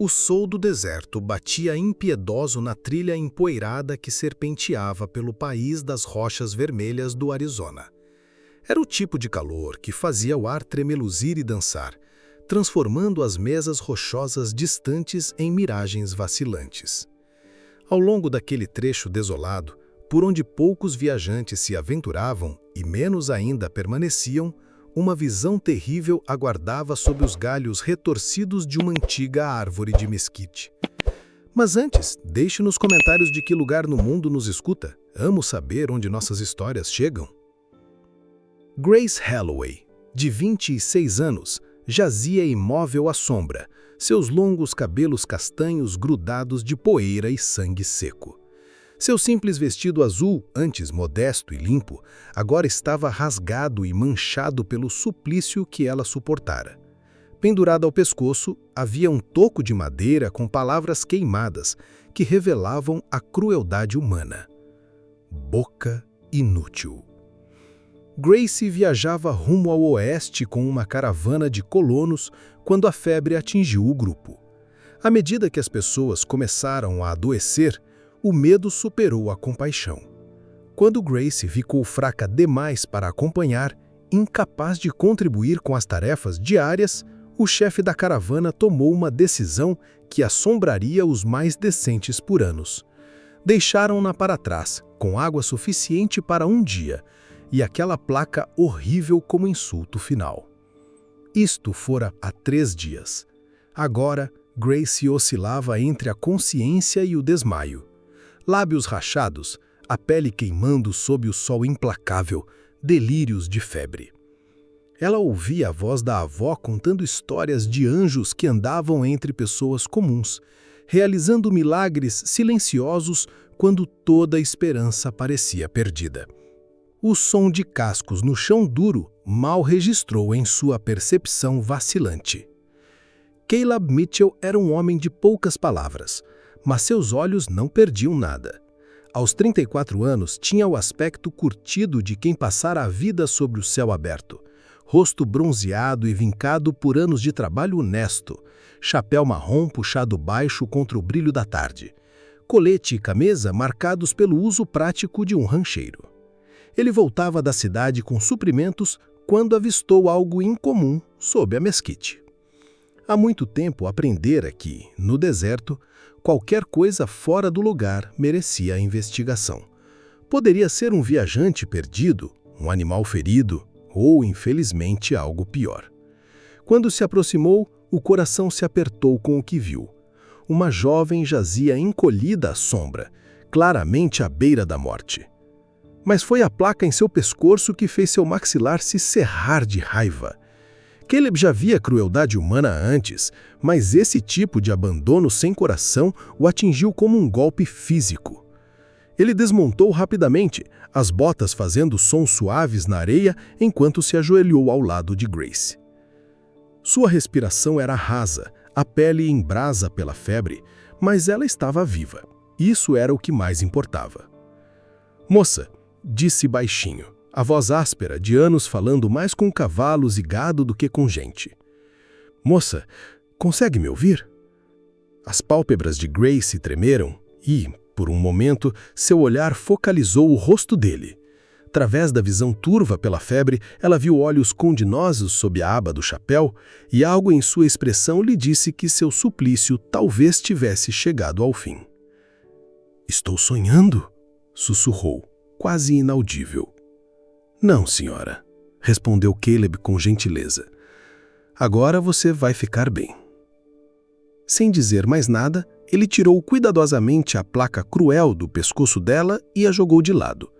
O sol do deserto batia impiedoso na trilha empoeirada que serpenteava pelo país das rochas vermelhas do Arizona. Era o tipo de calor que fazia o ar tremeluzir e dançar, transformando as mesas rochosas distantes em miragens vacilantes. Ao longo daquele trecho desolado, por onde poucos viajantes se aventuravam e menos ainda permaneciam, uma visão terrível aguardava sob os galhos retorcidos de uma antiga árvore de mesquite. Mas antes, deixe nos comentários de que lugar no mundo nos escuta. Amo saber onde nossas histórias chegam. Grace Halloway, de 26 anos, jazia imóvel à sombra, seus longos cabelos castanhos grudados de poeira e sangue seco. Seu simples vestido azul, antes modesto e limpo, agora estava rasgado e manchado pelo suplício que ela suportara. Pendurado ao pescoço, havia um toco de madeira com palavras queimadas que revelavam a crueldade humana. Boca inútil. Grace viajava rumo ao oeste com uma caravana de colonos quando a febre atingiu o grupo. À medida que as pessoas começaram a adoecer, o medo superou a compaixão. Quando Grace ficou fraca demais para acompanhar, incapaz de contribuir com as tarefas diárias, o chefe da caravana tomou uma decisão que assombraria os mais decentes por anos. Deixaram-na para trás, com água suficiente para um dia, e aquela placa horrível como insulto final. Isto fora há 3 dias. Agora, Grace oscilava entre a consciência e o desmaio. Lábios rachados, a pele queimando sob o sol implacável, delírios de febre. Ela ouvia a voz da avó contando histórias de anjos que andavam entre pessoas comuns, realizando milagres silenciosos quando toda a esperança parecia perdida. O som de cascos no chão duro mal registrou em sua percepção vacilante. Caleb Mitchell era um homem de poucas palavras, mas seus olhos não perdiam nada. Aos 34 anos, tinha o aspecto curtido de quem passara a vida sobre o céu aberto, rosto bronzeado e vincado por anos de trabalho honesto, chapéu marrom puxado baixo contra o brilho da tarde, colete e camisa marcados pelo uso prático de um rancheiro. Ele voltava da cidade com suprimentos quando avistou algo incomum sob a mesquite. Há muito tempo aprendera que, no deserto, qualquer coisa fora do lugar merecia a investigação. Poderia ser um viajante perdido, um animal ferido ou, infelizmente, algo pior. Quando se aproximou, o coração se apertou com o que viu. Uma jovem jazia encolhida à sombra, claramente à beira da morte. Mas foi a placa em seu pescoço que fez seu maxilar se cerrar de raiva. Caleb já via crueldade humana antes, mas esse tipo de abandono sem coração o atingiu como um golpe físico. Ele desmontou rapidamente, as botas fazendo sons suaves na areia enquanto se ajoelhou ao lado de Grace. Sua respiração era rasa, a pele em brasa pela febre, mas ela estava viva. Isso era o que mais importava. "Moça", disse baixinho, a voz áspera de anos falando mais com cavalos e gado do que com gente. "Moça, consegue me ouvir?" As pálpebras de Grace tremeram e, por um momento, seu olhar focalizou o rosto dele. Através da visão turva pela febre, ela viu olhos condinosos sob a aba do chapéu e algo em sua expressão lhe disse que seu suplício talvez tivesse chegado ao fim. "Estou sonhando?", sussurrou, quase inaudível. "Não, senhora", respondeu Caleb com gentileza. "Agora você vai ficar bem." Sem dizer mais nada, ele tirou cuidadosamente a placa cruel do pescoço dela e a jogou de lado.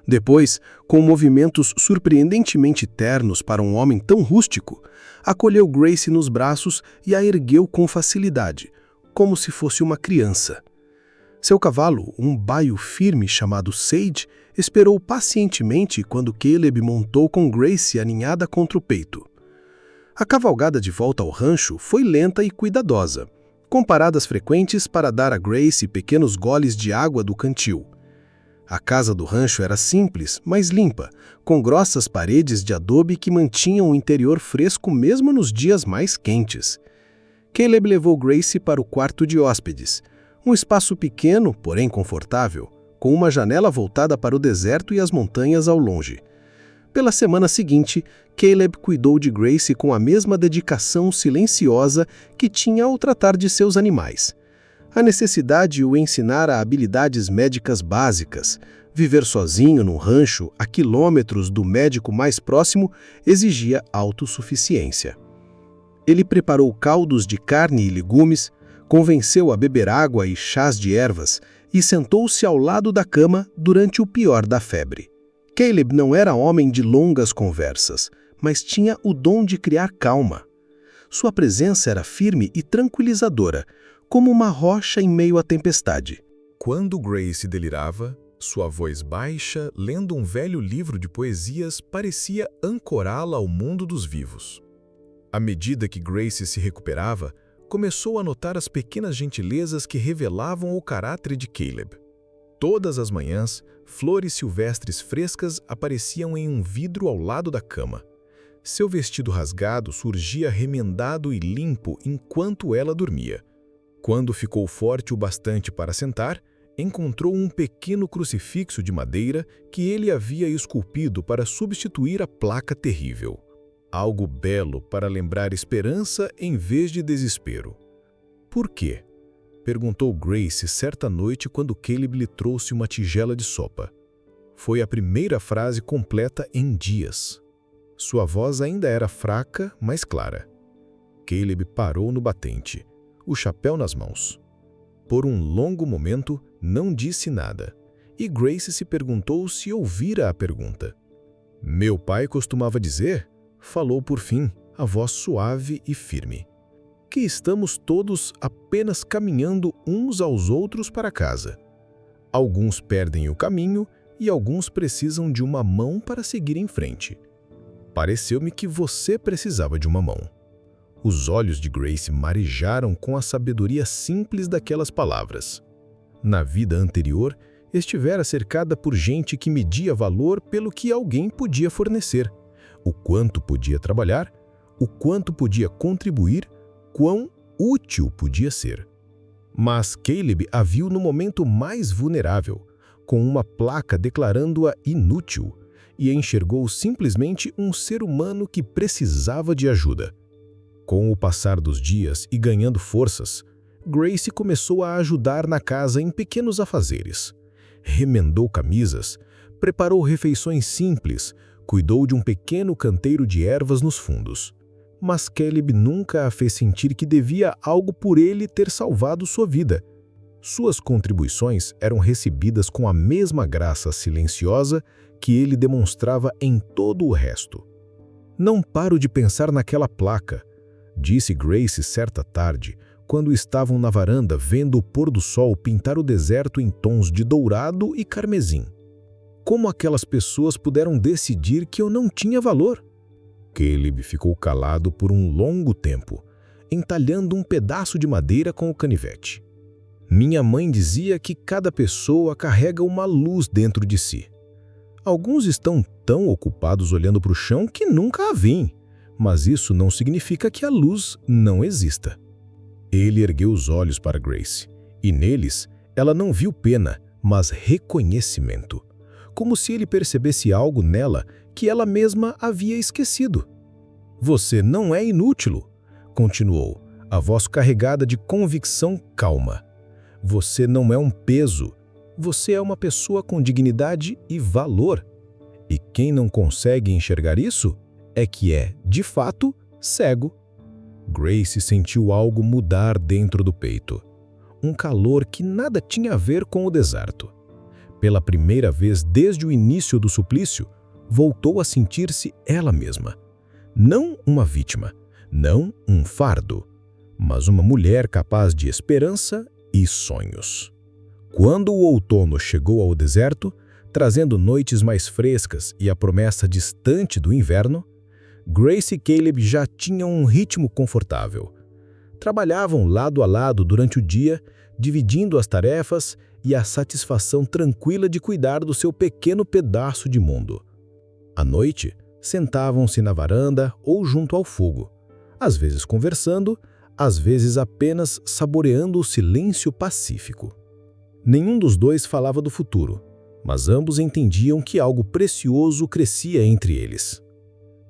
Depois, com movimentos surpreendentemente ternos para um homem tão rústico, acolheu Grace nos braços e a ergueu com facilidade, como se fosse uma criança. Seu cavalo, um baio firme chamado Sage, esperou pacientemente quando Caleb montou com Grace aninhada contra o peito. A cavalgada de volta ao rancho foi lenta e cuidadosa, com paradas frequentes para dar a Grace pequenos goles de água do cantil. A casa do rancho era simples, mas limpa, com grossas paredes de adobe que mantinham o interior fresco mesmo nos dias mais quentes. Caleb levou Gracie para o quarto de hóspedes, um espaço pequeno, porém confortável, com uma janela voltada para o deserto e as montanhas ao longe. Pela semana seguinte, Caleb cuidou de Gracie com a mesma dedicação silenciosa que tinha ao tratar de seus animais. A necessidade de o ensinar a habilidades médicas básicas, viver sozinho num rancho a quilômetros do médico mais próximo, exigia autossuficiência. Ele preparou caldos de carne e legumes, convenceu a beber água e chás de ervas e sentou-se ao lado da cama durante o pior da febre. Caleb não era homem de longas conversas, mas tinha o dom de criar calma. Sua presença era firme e tranquilizadora, como uma rocha em meio à tempestade. Quando Gracie delirava, sua voz baixa, lendo um velho livro de poesias, parecia ancorá-la ao mundo dos vivos. À medida que Gracie se recuperava, começou a notar as pequenas gentilezas que revelavam o caráter de Caleb. Todas as manhãs, flores silvestres frescas apareciam em um vidro ao lado da cama. Seu vestido rasgado surgia remendado e limpo enquanto ela dormia. Quando ficou forte o bastante para sentar, encontrou um pequeno crucifixo de madeira que ele havia esculpido para substituir a placa terrível. Algo belo para lembrar esperança em vez de desespero. Por quê? Perguntou Gracie certa noite quando Caleb lhe trouxe uma tigela de sopa. Foi a primeira frase completa em dias. Sua voz ainda era fraca, mas clara. Caleb parou no batente, o chapéu nas mãos. Por um longo momento, não disse nada, e Gracie se perguntou se ouvira a pergunta. Meu pai costumava dizer, falou por fim, a voz suave e firme, que estamos todos apenas caminhando uns aos outros para casa. Alguns perdem o caminho e alguns precisam de uma mão para seguir em frente. Pareceu-me que você precisava de uma mão. Os olhos de Gracie marejaram com a sabedoria simples daquelas palavras. Na vida anterior, estivera cercada por gente que media valor pelo que alguém podia fornecer, o quanto podia trabalhar, o quanto podia contribuir, quão útil podia ser. Mas Caleb a viu no momento mais vulnerável, com uma placa declarando-a inútil, e enxergou simplesmente um ser humano que precisava de ajuda. Com o passar dos dias e ganhando forças, Gracie começou a ajudar na casa em pequenos afazeres. Remendou camisas, preparou refeições simples, cuidou de um pequeno canteiro de ervas nos fundos. Mas Caleb nunca a fez sentir que devia algo por ele ter salvado sua vida. Suas contribuições eram recebidas com a mesma graça silenciosa que ele demonstrava em todo o resto. Não paro de pensar naquela placa, disse Gracie certa tarde, quando estavam na varanda vendo o pôr do sol pintar o deserto em tons de dourado e carmesim. Como aquelas pessoas puderam decidir que eu não tinha valor? Caleb ficou calado por um longo tempo, entalhando um pedaço de madeira com o canivete. Minha mãe dizia que cada pessoa carrega uma luz dentro de si. Alguns estão tão ocupados olhando para o chão que nunca a veem, mas isso não significa que a luz não exista. Ele ergueu os olhos para Gracie, e neles ela não viu pena, mas reconhecimento, como se ele percebesse algo nela que ela mesma havia esquecido. Você não é inútil, continuou, a voz carregada de convicção calma. Você não é um peso, você é uma pessoa com dignidade e valor. E quem não consegue enxergar isso é que é, de fato, cego. Gracie sentiu algo mudar dentro do peito. Um calor que nada tinha a ver com o deserto. Pela primeira vez desde o início do suplício, voltou a sentir-se ela mesma. Não uma vítima, não um fardo, mas uma mulher capaz de esperança e sonhos. Quando o outono chegou ao deserto, trazendo noites mais frescas e a promessa distante do inverno, Gracie e Caleb já tinham um ritmo confortável. Trabalhavam lado a lado durante o dia, dividindo as tarefas e a satisfação tranquila de cuidar do seu pequeno pedaço de mundo. À noite, sentavam-se na varanda ou junto ao fogo, às vezes conversando, às vezes apenas saboreando o silêncio pacífico. Nenhum dos dois falava do futuro, mas ambos entendiam que algo precioso crescia entre eles.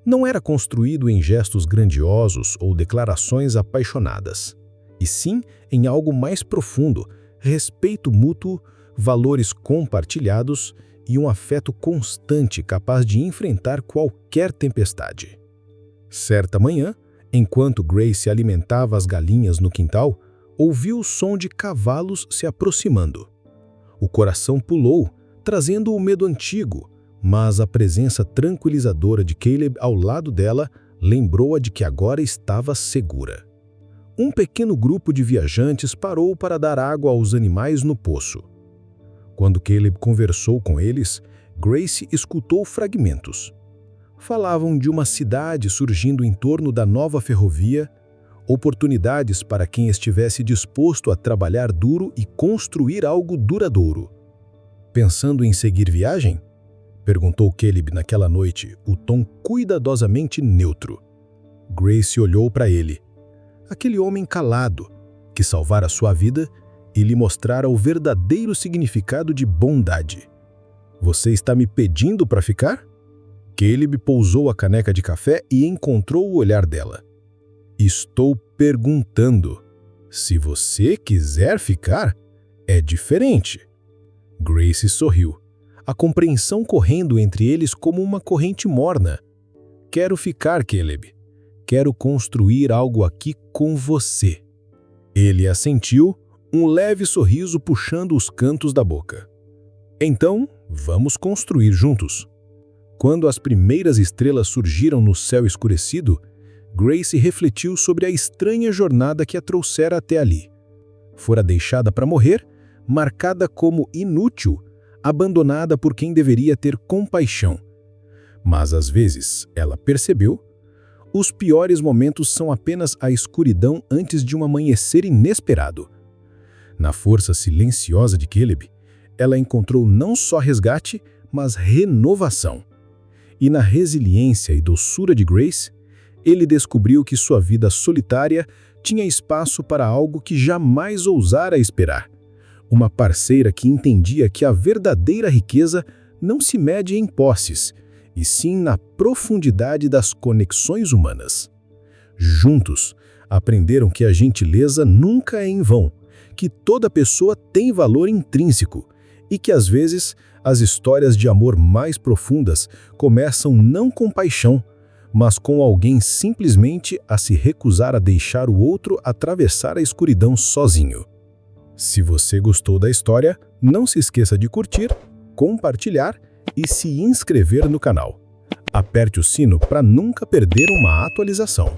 Não era construído em gestos grandiosos ou declarações apaixonadas, e sim em algo mais profundo, respeito mútuo, valores compartilhados e um afeto constante capaz de enfrentar qualquer tempestade. Certa manhã, enquanto Grace alimentava as galinhas no quintal, ouviu o som de cavalos se aproximando. O coração pulou, trazendo o medo antigo, mas a presença tranquilizadora de Caleb ao lado dela lembrou-a de que agora estava segura. Um pequeno grupo de viajantes parou para dar água aos animais no poço. Quando Caleb conversou com eles, Grace escutou fragmentos. Falavam de uma cidade surgindo em torno da nova ferrovia, oportunidades para quem estivesse disposto a trabalhar duro e construir algo duradouro. Pensando em seguir viagem? Perguntou Caleb naquela noite, o tom cuidadosamente neutro. Grace olhou para ele. Aquele homem calado, que salvara sua vida e lhe mostrara o verdadeiro significado de bondade. Você está me pedindo para ficar? Caleb pousou a caneca de café e encontrou o olhar dela. Estou perguntando. Se você quiser ficar, é diferente. Grace sorriu, a compreensão correndo entre eles como uma corrente morna. Quero ficar, Caleb. Quero construir algo aqui com você. Ele assentiu, um leve sorriso puxando os cantos da boca. Então, vamos construir juntos. Quando as primeiras estrelas surgiram no céu escurecido, Grace refletiu sobre a estranha jornada que a trouxera até ali. Fora deixada para morrer, marcada como inútil, abandonada por quem deveria ter compaixão. Mas às vezes, ela percebeu, os piores momentos são apenas a escuridão antes de um amanhecer inesperado. Na força silenciosa de Caleb, ela encontrou não só resgate, mas renovação. E na resiliência e doçura de Grace, ele descobriu que sua vida solitária tinha espaço para algo que jamais ousara esperar. Uma parceira que entendia que a verdadeira riqueza não se mede em posses, e sim na profundidade das conexões humanas. Juntos, aprenderam que a gentileza nunca é em vão, que toda pessoa tem valor intrínseco e que, às vezes, as histórias de amor mais profundas começam não com paixão, mas com alguém simplesmente a se recusar a deixar o outro atravessar a escuridão sozinho. Se você gostou da história, não se esqueça de curtir, compartilhar e se inscrever no canal. Aperte o sino para nunca perder uma atualização.